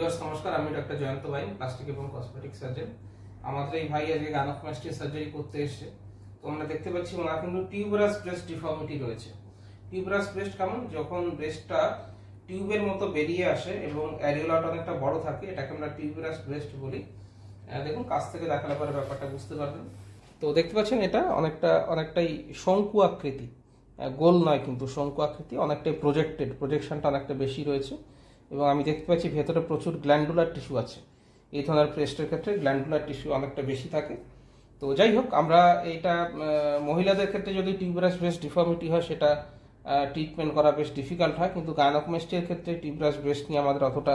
Viewers নমস্কার, আমি doctor Jayanta ভাই, প্লাস্টিক এবং কসমেটিক সার্জন। আমাদের এই ভাই আজকে গাইনোকোমাস্টিয়া সার্জারি করতে এসেছে। তো আমরা দেখতে পাচ্ছি ওনার কিন্তু টিউবারাস ব্রেস্ট ডিফর্মিটি রয়েছে। টিউবারাস ব্রেস্ট কেমন? যখন ব্রেস্টটা টিউবের মতো বেরিয়ে আসে এবং অ্যারিওলাটা অনেকটা বড় থাকে, এটাকে আমরা টিউবারাস ব্রেস্ট বলি। দেখুন কাছ থেকে দেখালে পরে ব্যাপারটা বুঝতে পারবেন। তো দেখতে পাচ্ছেন এটা অনেকটাই শঙ্কু আকৃতি, গোল নয় কিন্তু শঙ্কু আকৃতি, অনেকটাই প্রজেকশনটা অনেকটা বেশি রয়েছে। এবং আমি দেখতে পাচ্ছি ভেতরে প্রচুর গ্ল্যান্ডুলার টিস্যু আছে। এই ধরনের ব্রেস্টের ক্ষেত্রে গ্ল্যান্ডুলার টিস্যু অনেকটা বেশি থাকে। তো যাই হোক, আমরা এটা মহিলাদের ক্ষেত্রে যদি টিউবারাস ব্রেস্ট ডিফর্মিটি হয় সেটা ট্রিটমেন্ট করা বেশ ডিফিকাল্ট হয়, কিন্তু গাইনোকোমাস্টিয়ার ক্ষেত্রে টিউবারাস ব্রেস্ট নিয়ে আমাদের অতটা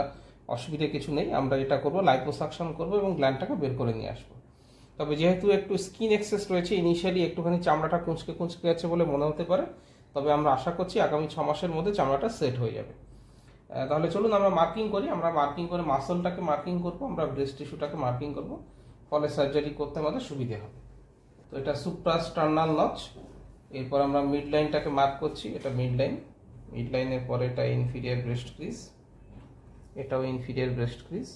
অসুবিধা কিছু নেই। আমরা এটা করবো, লাইপোসাকশন করবো এবং গ্ল্যান্ডটাকে বের করে নিয়ে আসবো। তবে যেহেতু একটু স্কিন এক্সেস রয়েছে, ইনিশিয়ালি একটুখানি চামড়াটা কুঁচকে যাচ্ছে বলে মনে হতে পারে, তবে আমরা আশা করছি আগামী 6 মাসের মধ্যে চামড়াটা সেট হয়ে যাবে। তাহলে চলুন আমরা মার্কিং করি। আমরা মার্কিং করে মাসলটাকে মার্কিং করবো, আমরা ব্রেস্ট টিস্যুটাকে মার্কিং করবো, ফলে সার্জারি করতে আমাদের সুবিধে হবে। তো এটা সুপ্রাস্টার্নাল নচ। এরপর আমরা মিড লাইনটাকে মার্ক করছি, এটা মিড লাইনের পরে এটা ইনফিরিয়ার ব্রেস্ট ক্রিজ, এটাও ইনফিরিয়ার ব্রেস্ট ক্রিজ।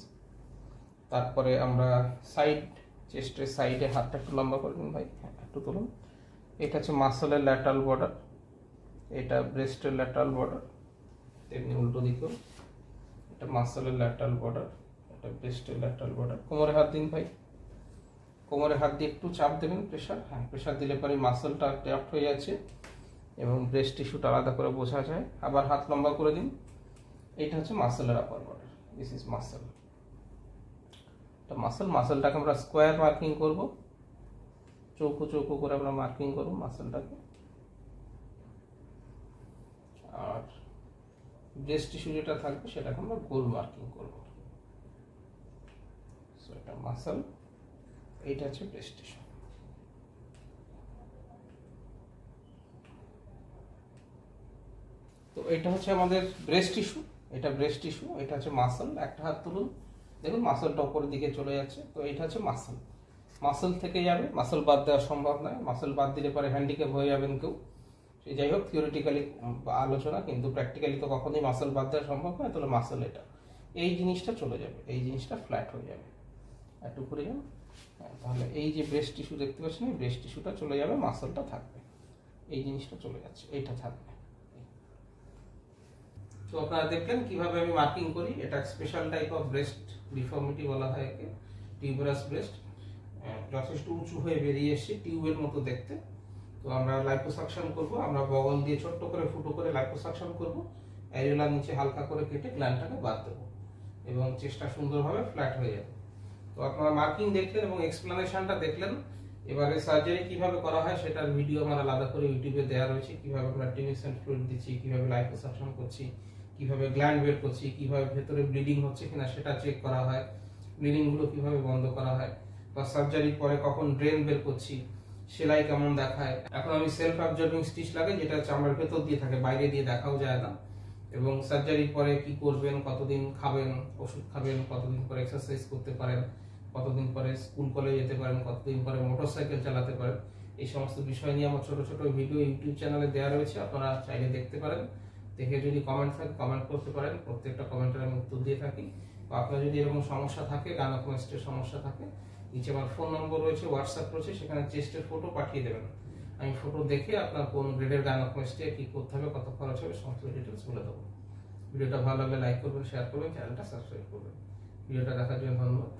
তারপরে আমরা চেস্টের সাইডে হাতটা একটু লম্বা করে দিন ভাই, একটু তুলুন। এটা হচ্ছে মাসলের ল্যাটারাল বর্ডার, এটা ব্রেস্টের ল্যাটারাল বর্ডার, তেমনি উল্টো দিকেও এটা মাসলের ল্যাটারাল বর্ডার, এটা ব্রেস্টের ল্যাটারাল বর্ডার। কোমরে হাত দিন ভাই, কোমরে হাত দিয়ে একটু চাপ দেবেন, প্রেশার দিলে পরে মাসলটা ট্যাপড হয়ে যাচ্ছে এবং ব্রেস্ট টিস্যুটা আলাদা করে বোঝা যায়। আবার হাত লম্বা করে দিন। এটা হচ্ছে মাসলের upper border, this is muscle. মাসলটাকে আমরা স্কোয়ার মার্কিং করব, চৌকো করে আমরা মার্কিং করব মাসলটাকে। আর ব্রেস্ট টিস্যু যেটা থাকবে সেটাকে আমরা গোল মার্কিং করব। সো এটা মাসল, এইটা হচ্ছে ব্রেস্ট টিস্যু। তো এটা হচ্ছে আমাদের ব্রেস্ট টিস্যু, এটা ব্রেস্ট টিস্যু, এটা হচ্ছে মাসল। একটা হাত তুলুন, দেখুন মাসলটা উপরের দিকে চলে যাচ্ছে। তো এটা হচ্ছে মাসল থেকে যাবে, মাসল বাদ দেওয়া সম্ভব নয়। মাসল বাদ দিলে পরে হ্যান্ডিক্যাপ হয়ে যাবেন কেউ। সেই যাই হোক, থিওরিটিক্যালি আলোচনা, কিন্তু প্র্যাকটিক্যালি তো কখনোই মাসল বাদ দেওয়া সম্ভব নয়। তাহলে মাসল এটা, এই জিনিসটা চলে যাবে, এই জিনিসটা ফ্ল্যাট হয়ে যাবে। একটু করে যান, তাহলে এই যে ব্রেস্ট টিস্যু দেখতে পাচ্ছেন, এই ব্রেস্ট টিস্যুটা চলে যাবে, মাসলটা থাকবে, এই জিনিসটা চলে যাচ্ছে, এইটা থাকবে। তো আপনারা দেখলেন কিভাবে আমি মার্কিং করি। এটা special type of breast deformity বলা হয় একে, টিউবারাস ব্রেস্ট। যথেষ্ট উঁচু হয়ে বেরিয়ে এসে টিউবের মতো দেখতে। তো আমরা লাইপোসাকশন করব, আমরা বগল দিয়ে ছোট্ট করে ফুটো করে লাইপোসাকশন করব, অ্যারিওলার নিচে হালকা করে কেটে গ্ল্যান্ডটাকে বাদ দেবো এবং চেষ্টা সুন্দরভাবে ফ্ল্যাট হয়ে যাবে। তো আপনারা মার্কিং দেখলেন এবং এক্সপ্লানেশনটা দেখলেন। এবারে সার্জারি কিভাবে করা হয় সেটার ভিডিও আমার আলাদা করে ইউটিউবে দেওয়া রয়েছে, কিভাবে আমরা টিমিসেন্ট ফ্লুইড দিচ্ছি, কিভাবে লাইপোসাকশন করছি, কিভাবে গ্ল্যান্ড বের করছি, কিভাবে ভেতরে ব্লিডিং হচ্ছে কিনা সেটা চেক করা হয়, ব্লিডিং গুলো কিভাবে বন্ধ করা হয়, বা সার্জারির পরে কখন ড্রেন বের করছি, সেলাই কেমন দেখায়। এখন আমি সেলফ অ্যাবজর্বিং স্টিচ লাগাই, যেটা চামড়ার ভেতর দিয়ে থাকে, বাইরে দিয়ে দেখাও যায় না। এবং সার্জারির পরে কি করবেন, কতদিন খাবেন, ওষুধ খাবেন, কতদিন পরে এক্সারসাইজ করতে পারেন, কতদিন পরে স্কুল কলেজ যেতে পারেন, কতদিন পরে মোটরসাইকেল চালাতে পারেন, এই সমস্ত বিষয় নিয়ে আমার ছোট ছোট ভিডিও ইউটিউব চ্যানেলে দেওয়া রয়েছে, আপনারা চাইলে দেখতে পারেন। দেখে যদি কমেন্ট থাকে কমেন্ট করতে পারেন, প্রত্যেকটা কমেন্টের আমি উত্তর দিয়ে থাকি। বা আপনার যদি এরকম সমস্যা থাকে, গাইনোকোমাস্টিয়ার সমস্যা থাকে, নিচে আমার ফোন নম্বর রয়েছে, হোয়াটসঅ্যাপ রয়েছে, সেখানে চেস্টের ফটো পাঠিয়ে দেবেন। আমি ফটো দেখে আপনার কোন গ্রেডের গাইনোকোমাস্টিয়া কি করতে হবে, কত খরচ হবে, সমস্ত ডিটেলস বলে দেবো। ভিডিওটা ভালো লাগলে লাইক করবেন, শেয়ার করবেন, চ্যানেলটা সাবস্ক্রাইব করবেন। ভিডিওটা দেখার জন্য ধন্যবাদ।